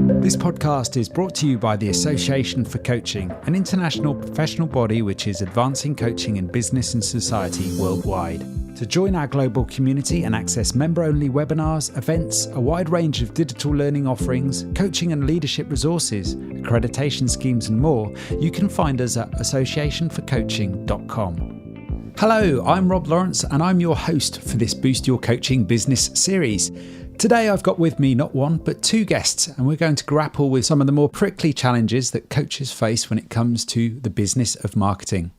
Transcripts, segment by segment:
This podcast is brought to you by the Association for Coaching, an international professional body which is advancing coaching in business and society worldwide. To join our global community and access member-only webinars, events, a wide range of digital learning offerings, coaching and leadership resources, accreditation schemes and more, you can find us at associationforcoaching.com. Hello, I'm Rob Lawrence and I'm your host for this Boost Your Coaching Business series. Today I've got with me not one but two guests, and we're going to grapple with some of the more prickly challenges that coaches face when it comes to the business of marketing.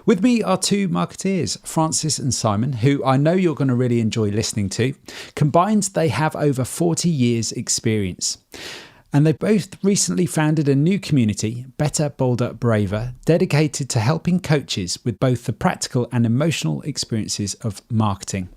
With me are two marketeers, Francis and Simon, who I know you're going to really enjoy listening to. Combined, they have over 40 years experience. And they've both recently founded a new community, Better, Bolder, Braver, dedicated to helping coaches with both the practical and emotional experiences of marketing.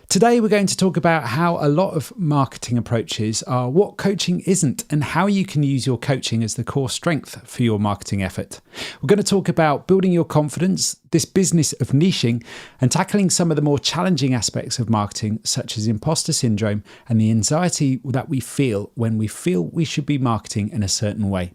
Today, we're going to talk about how a lot of marketing approaches are what coaching isn't and how you can use your coaching as the core strength for your marketing effort. We're going to talk about building your confidence, this business of niching, and tackling some of the more challenging aspects of marketing, such as imposter syndrome and the anxiety that we feel when we feel we should be marketing in a certain way.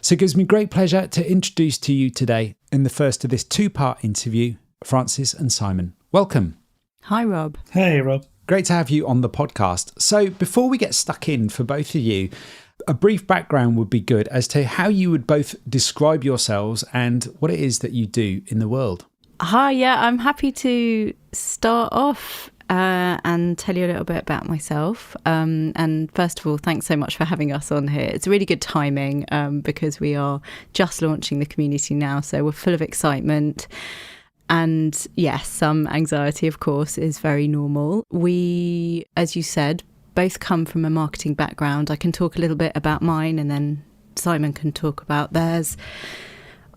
So it gives me great pleasure to introduce to you today, in the first of this two-part interview, Francis and Simon. Welcome. Hi, Rob. Hey, Rob. Great to have you on the podcast. So before we get stuck in for both of you, a brief background would be good as to how you would both describe yourselves and what it is that you do in the world. Hi, yeah, I'm happy to start off and tell you a little bit about myself. And first of all, thanks so much for having us on here. It's really good timing because we are just launching the community now, so we're full of excitement. And yes, some anxiety, of course, is very normal. We, as you said, both come from a marketing background. I can talk a little bit about mine and then Simon can talk about theirs.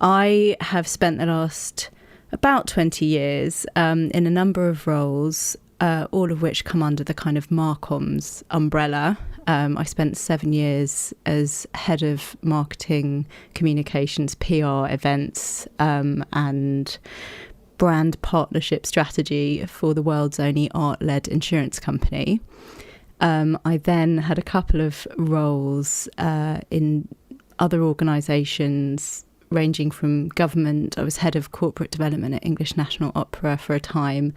I have spent the last about 20 years in a number of roles, all of which come under the kind of Marcoms umbrella. I spent 7 years as head of marketing, communications, PR, events, and brand partnership strategy for the world's only art-led insurance company. I then had a couple of roles in other organisations ranging from government. I was head of corporate development at English National Opera for a time.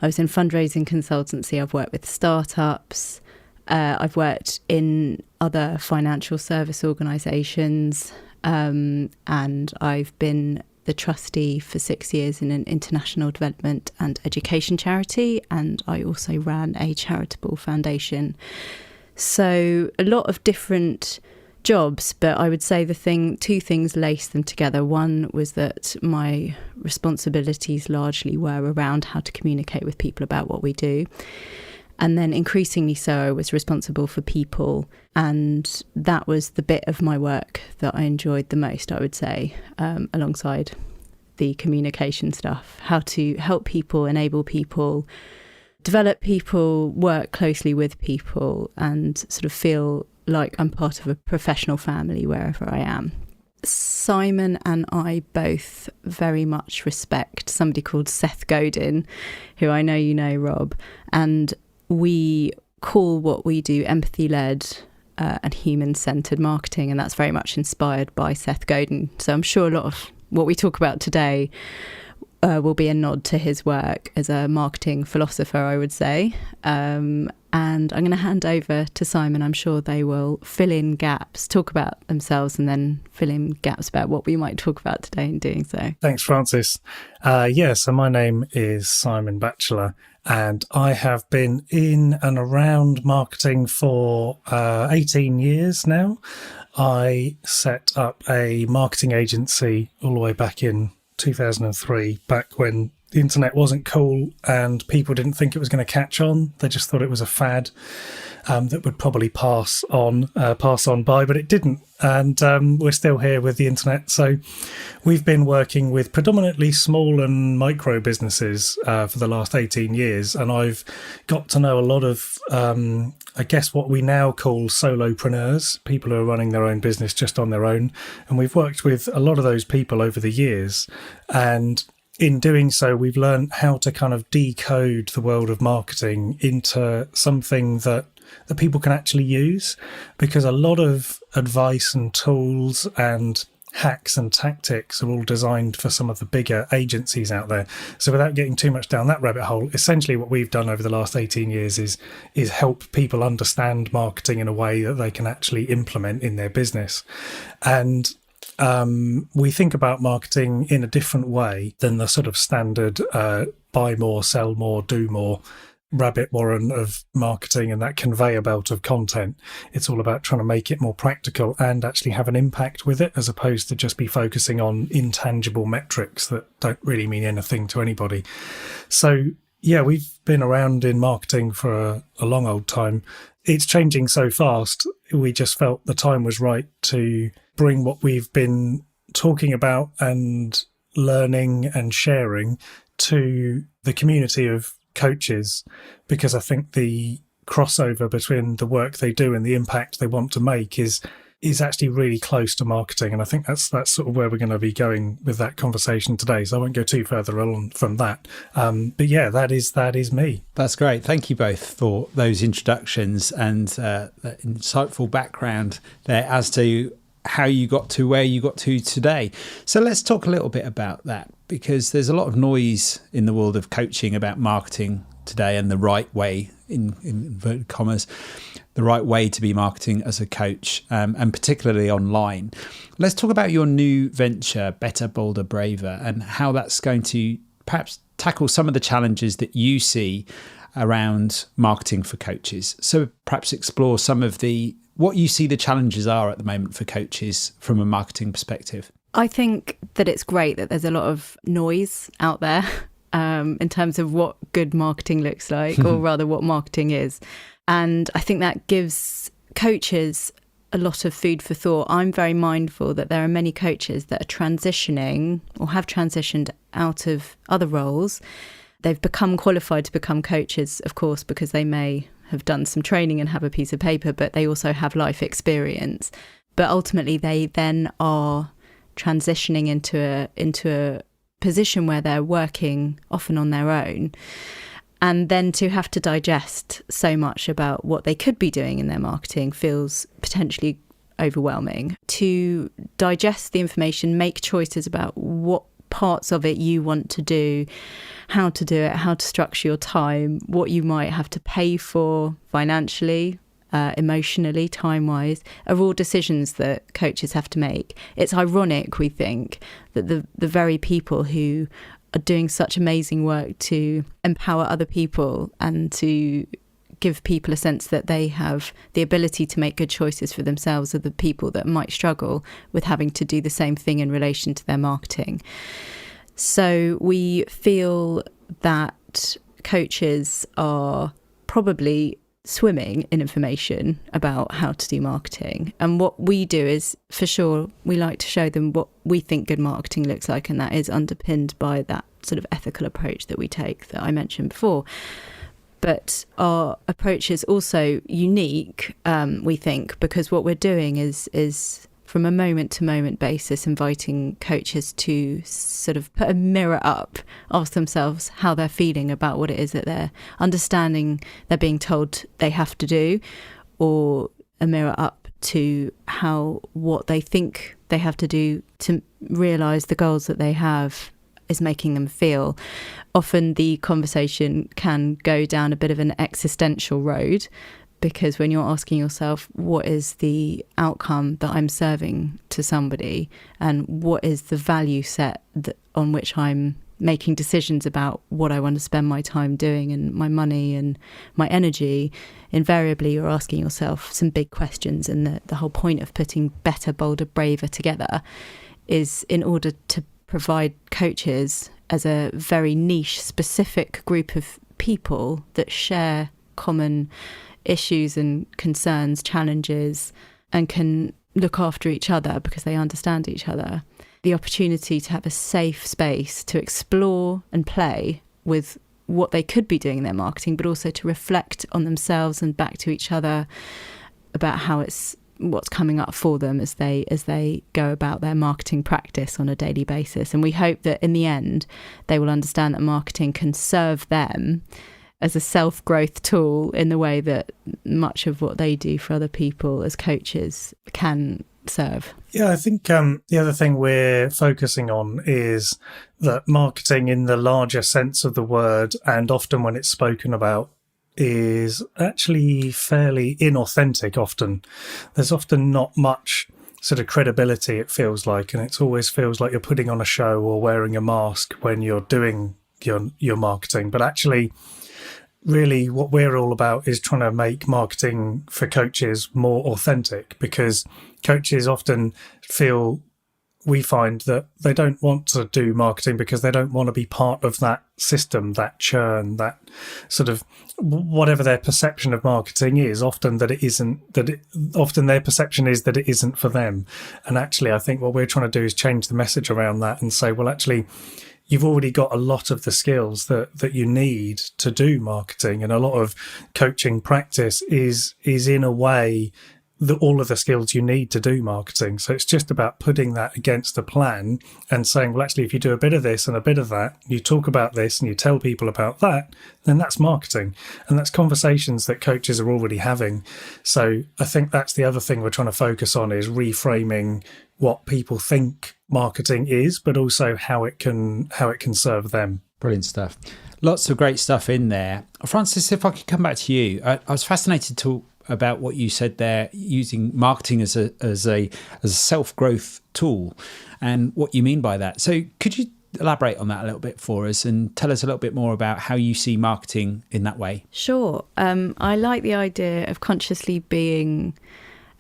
I was in fundraising consultancy. I've worked with startups. I've worked in other financial service organisations, and I've been the trustee for 6 years in an international development and education charity, and I also ran a charitable foundation. So a lot of different jobs, but I would say two things laced them together. One was that my responsibilities largely were around how to communicate with people about what we do. And then increasingly so, I was responsible for people. And that was the bit of my work that I enjoyed the most, I would say, alongside the communication stuff. How to help people, enable people, develop people, work closely with people, and sort of feel like I'm part of a professional family wherever I am. Simon and I both very much respect somebody called Seth Godin, who I know you know, Rob, and we call what we do empathy-led and human-centred marketing, and that's very much inspired by Seth Godin. So I'm sure a lot of what we talk about today will be a nod to his work as a marketing philosopher, I would say. And I'm going to hand over to Simon. I'm sure they will fill in gaps, talk about themselves, and then fill in gaps about what we might talk about today in doing so. Thanks, Francis. So my name is Simon Batchelor, and I have been in and around marketing for 18 years now. I set up a marketing agency all the way back in 2003, back when the internet wasn't cool and people didn't think it was going to catch on. They just thought it was a fad that would probably pass on by, but it didn't. And we're still here with the internet. So we've been working with predominantly small and micro businesses for the last 18 years. And I've got to know a lot of, I guess, what we now call solopreneurs, people who are running their own business just on their own. And we've worked with a lot of those people over the years. And in doing so, we've learned how to kind of decode the world of marketing into something that that people can actually use, because a lot of advice and tools and hacks and tactics are all designed for some of the bigger agencies out there. So without getting too much down that rabbit hole, essentially what we've done over the last 18 years is help people understand marketing in a way that they can actually implement in their business. And we think about marketing in a different way than the sort of standard buy more, sell more, do more rabbit warren of marketing and that conveyor belt of content. It's all about trying to make it more practical and actually have an impact with it, as opposed to just be focusing on intangible metrics that don't really mean anything to anybody. So yeah, we've been around in marketing for a long old time. It's changing so fast. We just felt the time was right to bring what we've been talking about and learning and sharing to the community of coaches, because I think the crossover between the work they do and the impact they want to make is actually really close to marketing. And I think that's sort of where we're going to be going with that conversation today. So I won't go too further on from that. But yeah, that is me. That's great. Thank you both for those introductions and that insightful background there as to how you got to where you got to today. So let's talk a little bit about that, because there's a lot of noise in the world of coaching about marketing today and the right way, in inverted commas, the right way to be marketing as a coach, and particularly online. Let's talk about your new venture, Better, Bolder, Braver, and how that's going to perhaps tackle some of the challenges that you see around marketing for coaches. So perhaps explore some of what you see the challenges are at the moment for coaches from a marketing perspective. I think that it's great that there's a lot of noise out there in terms of what good marketing looks like, or rather what marketing is. And I think that gives coaches a lot of food for thought. I'm very mindful that there are many coaches that are transitioning or have transitioned out of other roles. They've become qualified to become coaches, of course, because they may have done some training and have a piece of paper, but they also have life experience. But ultimately, they then are transitioning into a position where they're working often on their own. And then to have to digest so much about what they could be doing in their marketing feels potentially overwhelming. To digest the information, make choices about what parts of it you want to do, how to do it, how to structure your time, what you might have to pay for financially, emotionally, time-wise, are all decisions that coaches have to make. It's ironic, we think, that the very people who are doing such amazing work to empower other people and to give people a sense that they have the ability to make good choices for themselves are the people that might struggle with having to do the same thing in relation to their marketing. So we feel that coaches are probably swimming in information about how to do marketing. And what we do is, for sure, we like to show them what we think good marketing looks like, and that is underpinned by that sort of ethical approach that we take that I mentioned before. But our approach is also unique, we think, because what we're doing is from a moment-to-moment basis inviting coaches to sort of put a mirror up, ask themselves how they're feeling about what it is that they're understanding they're being told they have to do, or a mirror up to what they think they have to do to realise the goals that they have is making them feel. Often the conversation can go down a bit of an existential road, because when you're asking yourself, what is the outcome that I'm serving to somebody, and what is the value set on which I'm making decisions about what I want to spend my time doing and my money and my energy, invariably you're asking yourself some big questions. And the whole point of putting Better, Bolder, Braver together is in order to provide coaches as a very niche, specific group of people that share common issues and concerns, challenges, and can look after each other because they understand each other. The opportunity to have a safe space to explore and play with what they could be doing in their marketing, but also to reflect on themselves and back to each other about what's coming up for them as they go about their marketing practice on a daily basis. And we hope that in the end they will understand that marketing can serve them as a self-growth tool in the way that much of what they do for other people as coaches can serve. Yeah, I think the other thing we're focusing on is that marketing in the larger sense of the word, and often when it's spoken about, is actually fairly inauthentic often. There's often not much sort of credibility, it feels like, and it always feels like you're putting on a show or wearing a mask when you're doing your marketing. But actually, really what we're all about is trying to make marketing for coaches more authentic, because coaches often we find that they don't want to do marketing because they don't want to be part of that system, that churn, that sort of whatever their perception of marketing is. Often their perception is that it isn't for them. And actually, I think what we're trying to do is change the message around that and say, well, actually, you've already got a lot of the skills that you need to do marketing, and a lot of coaching practice is in a way all of the skills you need to do marketing. So it's just about putting that against a plan and saying, well, actually, if you do a bit of this and a bit of that, you talk about this and you tell people about that, then that's marketing. And that's conversations that coaches are already having. So I think that's the other thing we're trying to focus on, is reframing what people think marketing is, but also how it can serve them. Brilliant stuff. Lots of great stuff in there. Francis, if I could come back to you, I was fascinated about what you said there, using marketing as a self-growth tool, and what you mean by that. So could you elaborate on that a little bit for us and tell us a little bit more about how you see marketing in that way? Sure. I like the idea of consciously being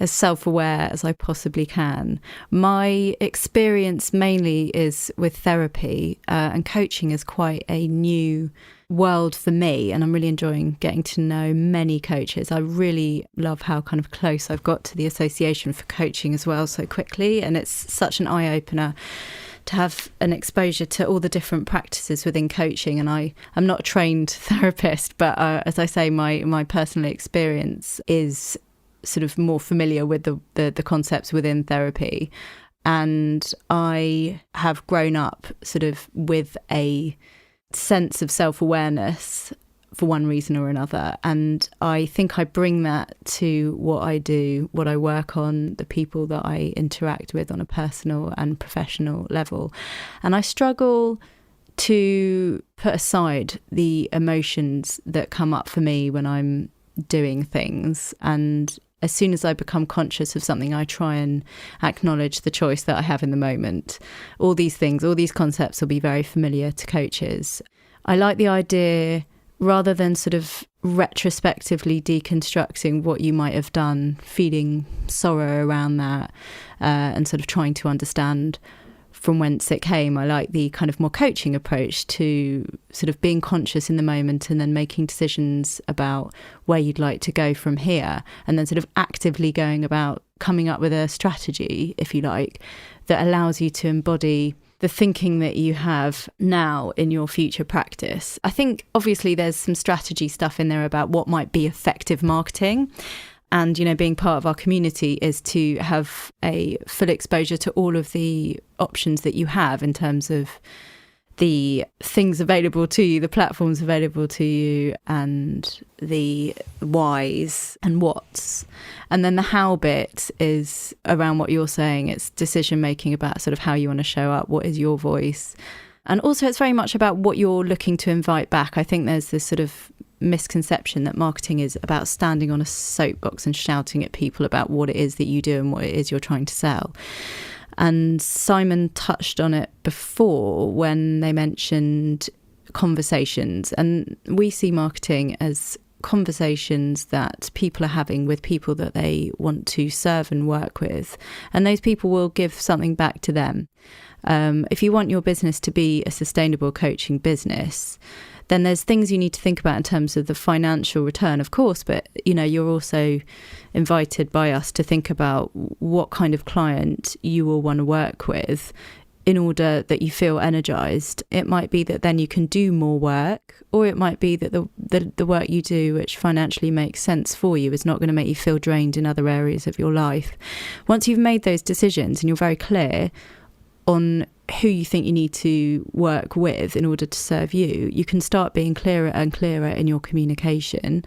as self-aware as I possibly can. My experience mainly is with therapy, and coaching is quite a new world for me, and I'm really enjoying getting to know many coaches. I really love how kind of close I've got to the Association for Coaching as well so quickly, and it's such an eye-opener to have an exposure to all the different practices within coaching. And I'm not a trained therapist, but as I say, my personal experience is sort of more familiar with the concepts within therapy. And I have grown up sort of with a sense of self-awareness for one reason or another. And I think I bring that to what I do, what I work on, the people that I interact with on a personal and professional level. And I struggle to put aside the emotions that come up for me when I'm doing things. And as soon as I become conscious of something, I try and acknowledge the choice that I have in the moment. All these things, all these concepts will be very familiar to coaches. I like the idea, rather than sort of retrospectively deconstructing what you might have done, feeling sorrow around that, and sort of trying to understand from whence it came. I like the kind of more coaching approach to sort of being conscious in the moment and then making decisions about where you'd like to go from here, and then sort of actively going about coming up with a strategy, if you like, that allows you to embody the thinking that you have now in your future practice. I think obviously there's some strategy stuff in there about what might be effective marketing. And, you know, being part of our community is to have a full exposure to all of the options that you have in terms of the things available to you, the platforms available to you, and the whys and whats. And then the how bit is around what you're saying. It's decision making about sort of how you want to show up, what is your voice. And also it's very much about what you're looking to invite back. I think there's this sort of misconception that marketing is about standing on a soapbox and shouting at people about what it is that you do and what it is you're trying to sell. And Simon touched on it before when they mentioned conversations. And we see marketing as conversations that people are having with people that they want to serve and work with. And those people will give something back to them. If you want your business to be a sustainable coaching business, then there's things you need to think about in terms of the financial return, of course, but, you know, you're also invited by us to think about what kind of client you will want to work with in order that you feel energized. It might be that then you can do more work, or it might be that the work you do, which financially makes sense for you, is not going to make you feel drained in other areas of your life. Once you've made those decisions and you're very clear on who you think you need to work with in order to serve you, you can start being clearer and clearer in your communication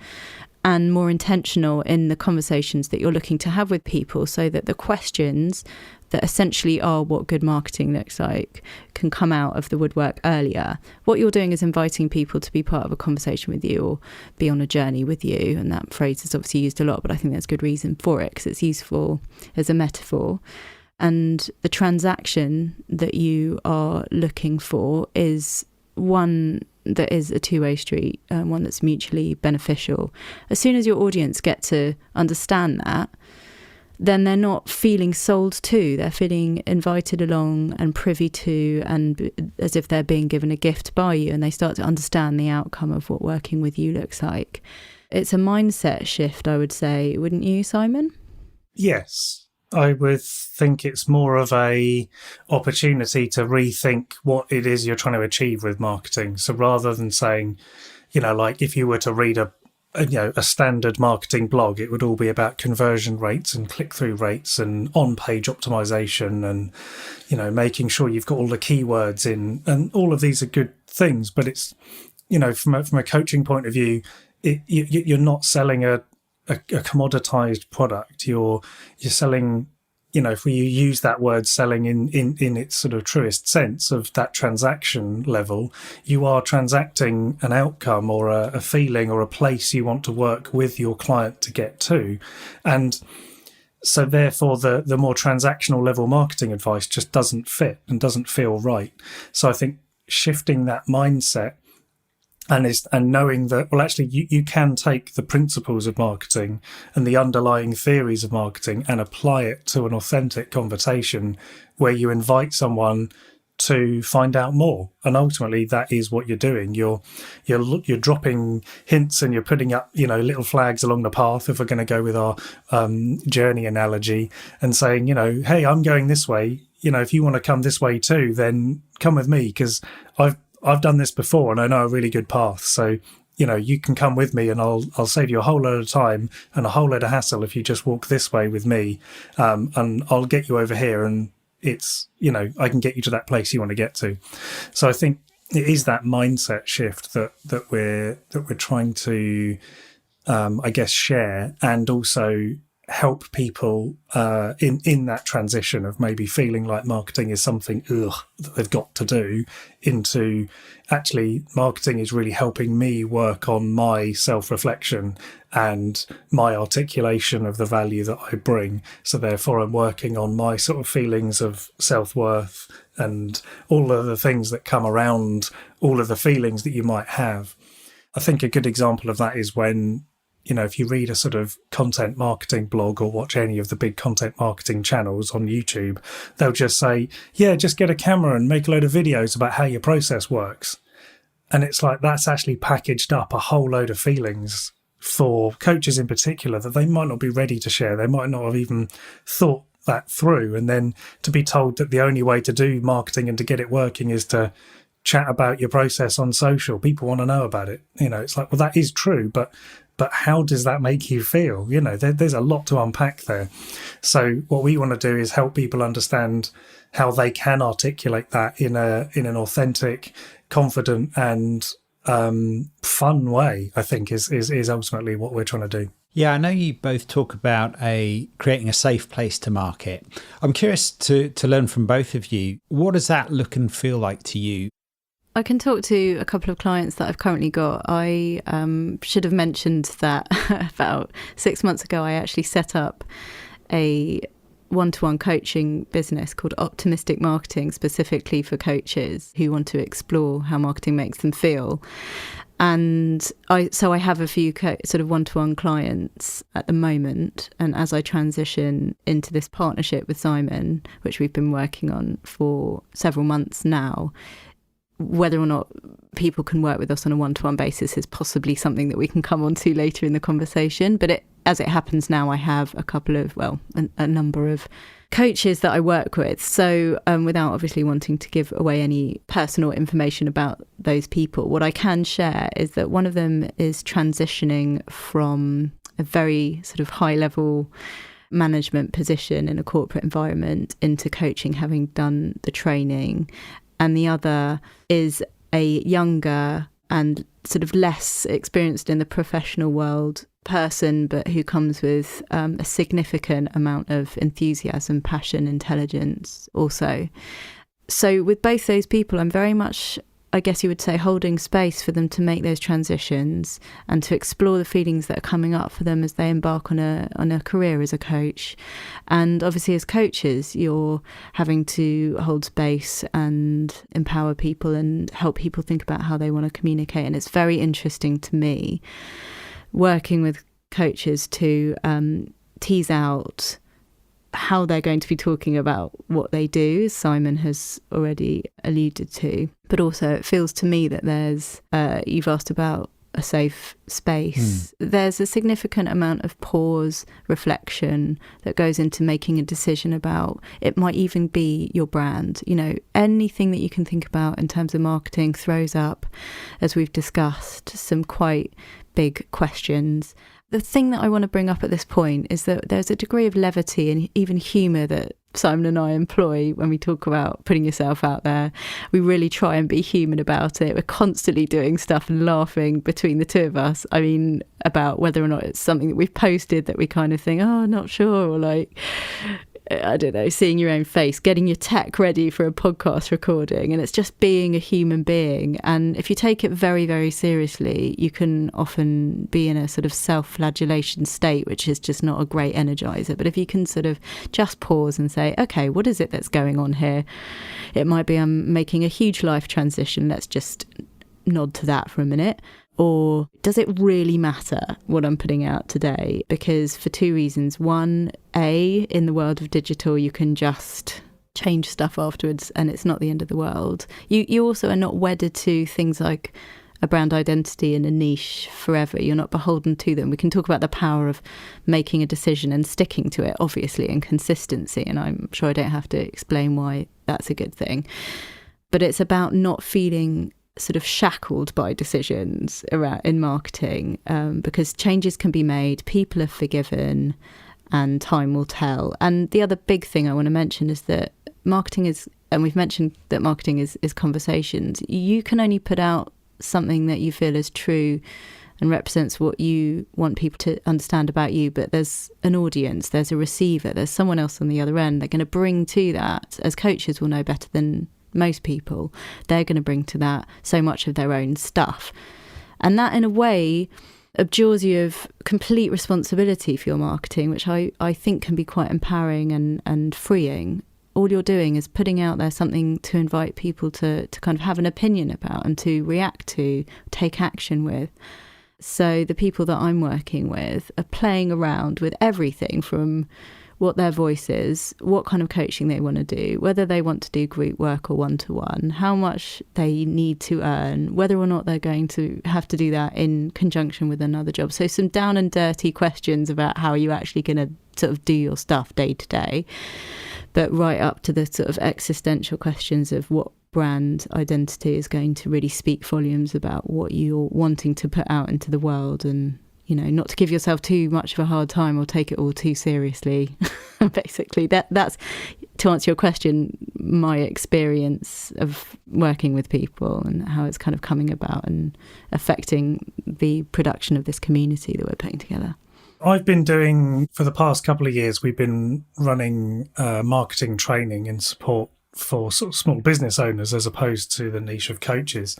and more intentional in the conversations that you're looking to have with people, so that the questions that essentially are what good marketing looks like can come out of the woodwork earlier. What you're doing is inviting people to be part of a conversation with you or be on a journey with you. And that phrase is obviously used a lot, but I think there's good reason for it because it's useful as a metaphor. And the transaction that you are looking for is one that is a two-way street, one that's mutually beneficial. As soon as your audience get to understand that, then they're not feeling sold to, they're feeling invited along and privy to, and as if they're being given a gift by you, and they start to understand the outcome of what working with you looks like. It's a mindset shift, I would say, wouldn't you, Simon? Yes. I would think it's more of a opportunity to rethink what it is you're trying to achieve with marketing. So rather than saying, like if you were to read a standard marketing blog, it would all be about conversion rates and click-through rates and on-page optimization and, making sure you've got all the keywords in, and all of these are good things. But it's, from a coaching point of view, you're not selling a commoditized product. You're selling, if we use that word selling in its sort of truest sense of that transaction level, you are transacting an outcome or a feeling or a place you want to work with your client to get to. And so therefore the more transactional level marketing advice just doesn't fit and doesn't feel right. So I think shifting that mindset and knowing that, well, actually, you can take the principles of marketing and the underlying theories of marketing and apply it to an authentic conversation where you invite someone to find out more. And ultimately, that is what you're doing. You're dropping hints and you're putting up, little flags along the path, if we're going to go with our journey analogy, and saying, hey, I'm going this way. If you want to come this way too, then come with me, because I've done this before and I know a really good path. So, you can come with me and I'll save you a whole load of time and a whole load of hassle if you just walk this way with me. And I'll get you over here and it's, I can get you to that place you want to get to. So I think it is that mindset shift that we're trying to, share, and also help people in that transition of maybe feeling like marketing is something that they've got to do, into actually marketing is really helping me work on my self-reflection and my articulation of the value that I bring. So therefore I'm working on my sort of feelings of self-worth and all of the things that come around all of the feelings that you might have. I think a good example of that is when, if you read a sort of content marketing blog or watch any of the big content marketing channels on YouTube, they'll just say, yeah, just get a camera and make a load of videos about how your process works. And it's like, that's actually packaged up a whole load of feelings for coaches in particular that they might not be ready to share. They might not have even thought that through. And then to be told that the only way to do marketing and to get it working is to chat about your process on social. People want to know about it. It's like, well, that is true, but how does that make you feel? There's a lot to unpack there. So what we want to do is help people understand how they can articulate that in an authentic, confident and fun way, I think is ultimately what we're trying to do. Yeah, I know you both talk about creating a safe place to market. I'm curious to learn from both of you. What does that look and feel like to you? I can talk to a couple of clients that I've currently got. I should have mentioned that about 6 months ago, I actually set up a one-to-one coaching business called Optimistic Marketing, specifically for coaches who want to explore how marketing makes them feel. And I have a few sort of one-to-one clients at the moment. And as I transition into this partnership with Simon, which we've been working on for several months now, whether or not people can work with us on a one-to-one basis is possibly something that we can come on to later in the conversation. But as it happens now, I have a number of coaches that I work with. So without obviously wanting to give away any personal information about those people, what I can share is that one of them is transitioning from a very sort of high-level management position in a corporate environment into coaching, having done the training. And the other is a younger and sort of less experienced in the professional world person, but who comes with a significant amount of enthusiasm, passion, intelligence also. So with both those people, I'm very much, I guess you would say, holding space for them to make those transitions and to explore the feelings that are coming up for them as they embark on a career as a coach. And obviously as coaches, you're having to hold space and empower people and help people think about how they want to communicate. And it's very interesting to me working with coaches to tease out how they're going to be talking about what they do, as Simon has already alluded to. But also it feels to me that there's, you've asked about a safe space. There's a significant amount of pause, reflection that goes into making a decision about, it might even be your brand. You know, anything that you can think about in terms of marketing throws up, as we've discussed, some quite big questions. The thing that I want to bring up at this point is that there's a degree of levity and even humour that Simon and I employ when we talk about putting yourself out there. We really try and be human about it. We're constantly doing stuff and laughing between the two of us. I mean, about whether or not it's something that we've posted that we kind of think, oh, not sure, or like, I don't know, seeing your own face, getting your tech ready for a podcast recording. And it's just being a human being. And if you take it very, very seriously, you can often be in a sort of self-flagellation state, which is just not a great energizer. But if you can sort of just pause and say, okay, what is it that's going on here? It might be I'm making a huge life transition. Let's just nod to that for a minute. Or does it really matter what I'm putting out today? Because for two reasons. One, in the world of digital, you can just change stuff afterwards and it's not the end of the world. You also are not wedded to things like a brand identity and a niche forever. You're not beholden to them. We can talk about the power of making a decision and sticking to it, obviously, and consistency. And I'm sure I don't have to explain why that's a good thing. But it's about not feeling sort of shackled by decisions around in marketing, because changes can be made, people are forgiven, and time will tell. And the other big thing I want to mention is that marketing is, and we've mentioned that marketing is conversations. You can only put out something that you feel is true and represents what you want people to understand about you, but there's an audience, there's a receiver, there's someone else on the other end. They're going to bring to that, as coaches will know better than most people, they're going to bring to that so much of their own stuff. And that, in a way, abjures you of complete responsibility for your marketing, which I think can be quite empowering and freeing. All you're doing is putting out there something to invite people to kind of have an opinion about and to react to, take action with. So the people that I'm working with are playing around with everything from what their voice is, what kind of coaching they want to do, whether they want to do group work or one-to-one, how much they need to earn, whether or not they're going to have to do that in conjunction with another job. So some down and dirty questions about how you're actually going to sort of do your stuff day to day, but right up to the sort of existential questions of what brand identity is going to really speak volumes about what you're wanting to put out into the world, and you know, not to give yourself too much of a hard time or take it all too seriously. Basically, that's, to answer your question, my experience of working with people and how it's kind of coming about and affecting the production of this community that we're putting together. I've been doing, for the past couple of years, we've been running marketing training in support for sort of small business owners as opposed to the niche of coaches.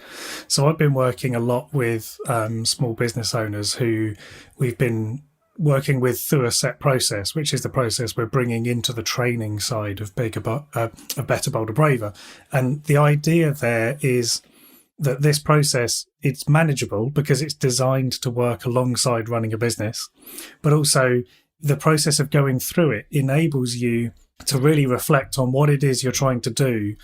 So I've been working a lot with small business owners who we've been working with through a set process, which is the process we're bringing into the training side of Better, Bolder, Braver. And the idea there is that this process, it's manageable because it's designed to work alongside running a business, but also the process of going through it enables you to really reflect on what it is you're trying to do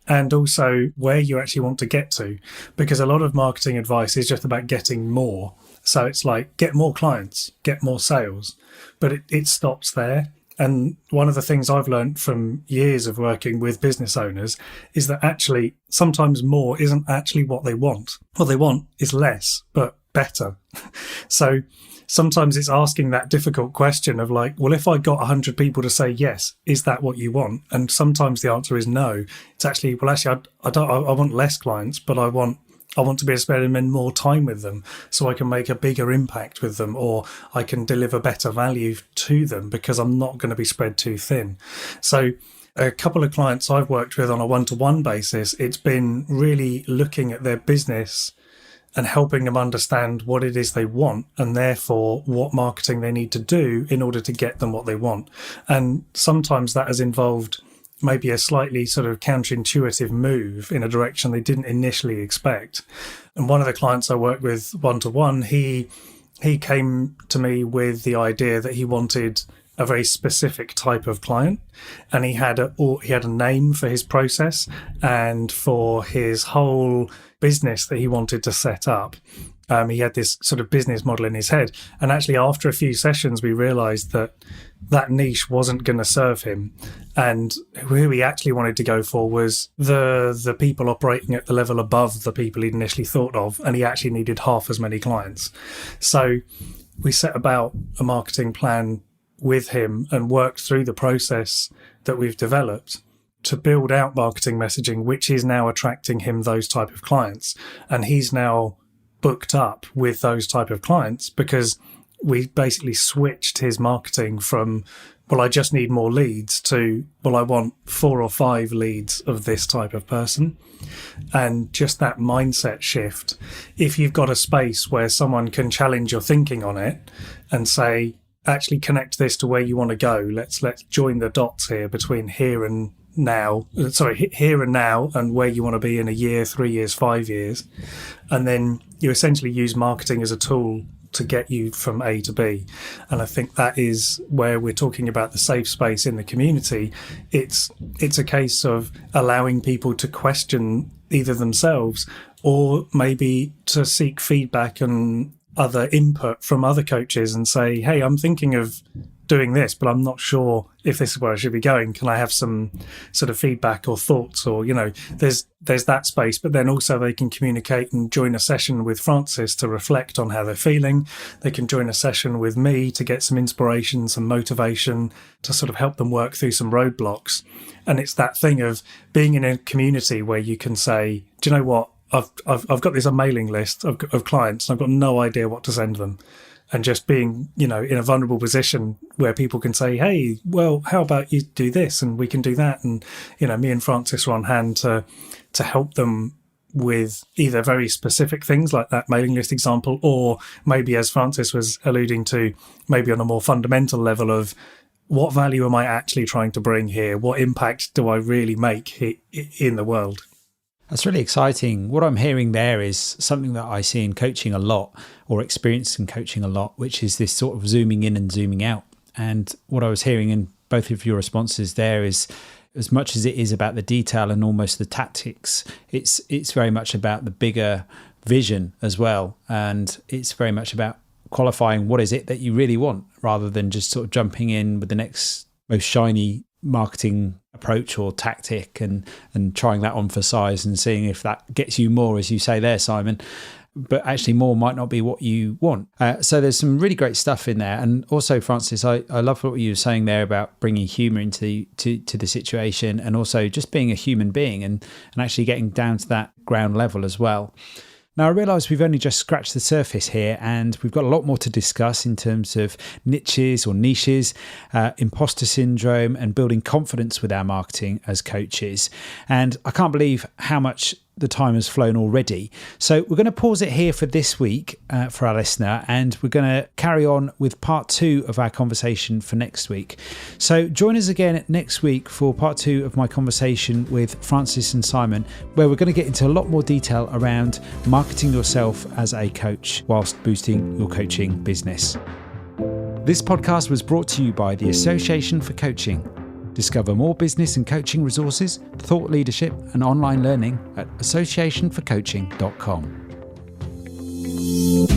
and also where you actually want to get to. Because a lot of marketing advice is just about getting more. So it's like, get more clients, get more sales, but it stops there. And one of the things I've learned from years of working with business owners is that actually sometimes more isn't actually what they want. What they want is less, but better. So sometimes it's asking that difficult question of like, well, if I got 100 people to say yes, is that what you want? And sometimes the answer is no. It's actually, I want less clients, but I want to be able to spend more time with them so I can make a bigger impact with them, or I can deliver better value to them because I'm not going to be spread too thin. So a couple of clients I've worked with on a one-to-one basis, it's been really looking at their business and helping them understand what it is they want, and therefore what marketing they need to do in order to get them what they want. And sometimes that has involved maybe a slightly sort of counterintuitive move in a direction they didn't initially expect. And one of the clients I worked with one-to-one, he came to me with the idea that he wanted a very specific type of client, and he had a name for his process and for his whole business that he wanted to set up. He had this sort of business model in his head, and actually after a few sessions we realized that niche wasn't going to serve him, and who he actually wanted to go for was the people operating at the level above the people he'd initially thought of, and he actually needed half as many clients. So we set about a marketing plan with him and worked through the process that we've developed to build out marketing messaging, which is now attracting him those type of clients. And he's now booked up with those type of clients because we basically switched his marketing from, well, I just need more leads to, well, I want 4 or 5 leads of this type of person. And just that mindset shift, if you've got a space where someone can challenge your thinking on it and say, actually connect this to where you want to go. Let's join the dots here between here and now and where you want to be in a year, 3 years, 5 years. And then you essentially use marketing as a tool to get you from A to B. And I think that is where we're talking about the safe space in the community. It's a case of allowing people to question either themselves or maybe to seek feedback and other input from other coaches and say, hey, I'm thinking of doing this, but I'm not sure if this is where I should be going. Can I have some sort of feedback or thoughts? Or, there's that space, but then also they can communicate and join a session with Francis to reflect on how they're feeling. They can join a session with me to get some inspiration, some motivation, to sort of help them work through some roadblocks. And it's that thing of being in a community where you can say, do you know what? I've got this mailing list of clients, and I've got no idea what to send them. And just being, in a vulnerable position where people can say, hey, well, how about you do this and we can do that? And, me and Francis are on hand to help them with either very specific things like that mailing list example, or maybe, as Francis was alluding to, maybe on a more fundamental level of what value am I actually trying to bring here? What impact do I really make in the world? That's really exciting. What I'm hearing there is something that I see in coaching a lot, or experience in coaching a lot, which is this sort of zooming in and zooming out. And what I was hearing in both of your responses there is, as much as it is about the detail and almost the tactics, it's very much about the bigger vision as well. And it's very much about qualifying what is it that you really want, rather than just sort of jumping in with the next most shiny marketing approach or tactic and trying that on for size and seeing if that gets you more, as you say there, Simon. But actually more might not be what you want. So there's some really great stuff in there. And also, Francis, I love what you were saying there about bringing humour into to the situation, and also just being a human being and actually getting down to that ground level as well. Now, I realise we've only just scratched the surface here, and we've got a lot more to discuss in terms of niches, imposter syndrome, and building confidence with our marketing as coaches. And I can't believe how much the time has flown already. So we're going to pause it here for this week for our listener, and we're going to carry on with part 2 of our conversation for next week. So join us again next week for part 2 of my conversation with Francis and Simon, where we're going to get into a lot more detail around marketing yourself as a coach whilst boosting your coaching business. This podcast was brought to you by the Association for Coaching. Discover more business and coaching resources, thought leadership and online learning at associationforcoaching.com.